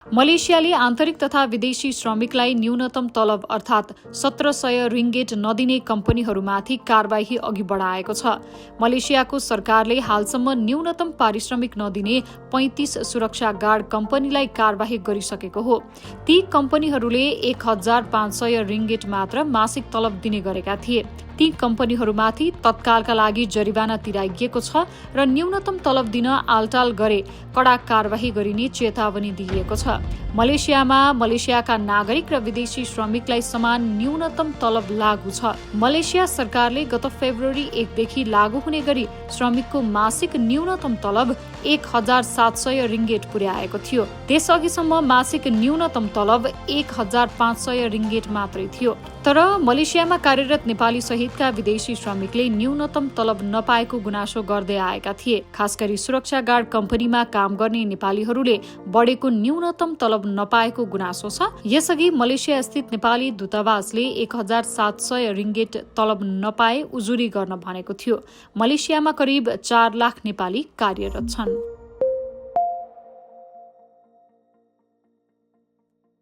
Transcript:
मलेसियाले आन्तरिक तथा विदेशी श्रमिकलाई न्यूनतम तलब अर्थात् 1700 रिङ्गेट नदिने कम्पनीहरूमाथि कारबाही अघि बढाएको छ। मलेसियाको सरकारले हालसम्म न्यूनतम पारिश्रमिक नदिने 35 सुरक्षा गार्ड कम्पनीलाई कारबाही गरिसकेको हो। ती कम्पनीहरूले 1500 रिङ्गेट मात्र मासिक तलब दिने गरेका थिए। ती कम्पनीहरूमाथि तत्कालका लागि जरिवाना तिराइएको छ र न्यूनतम तलब दिन आलटाल गरे कडा कारबाही गरिने चेतावनी दिइएको छ। मलेसियामा मलेसियाका नागरिक र विदेशी श्रमिकलाई समान न्यूनतम तलब लागू छ। मलेसिया सरकारले गत फेब्रुअरी 1 देखि लागू हुने गरी श्रमिकको मासिक न्यूनतम तलब 1700 रिङ्गेट पुर्याएको थियो। त्यसअघिसम्म मासिक न्यूनतम तलब 1500 रिङ्गेट मात्रै थियो। तर मलेसियामा कार्यरत नेपाली सहितका विदेशी श्रमिकले न्यूनतम तलब नपाएको गुनासो गर्दै आएका थिए। खास गरी सुरक्षा गार्ड कम्पनीमा काम गर्ने नेपालीहरूले बढेको न्यूनतम तलब नपाएको गुनासो छ। यसअघि मलेसिया स्थित नेपाली दूतावासले 1700 रिङ्गेट तलब नपाए उजुरी गर्न भनेको थियो। मलेसियामा करिब 4 लाख नेपाली कार्यरत छन्।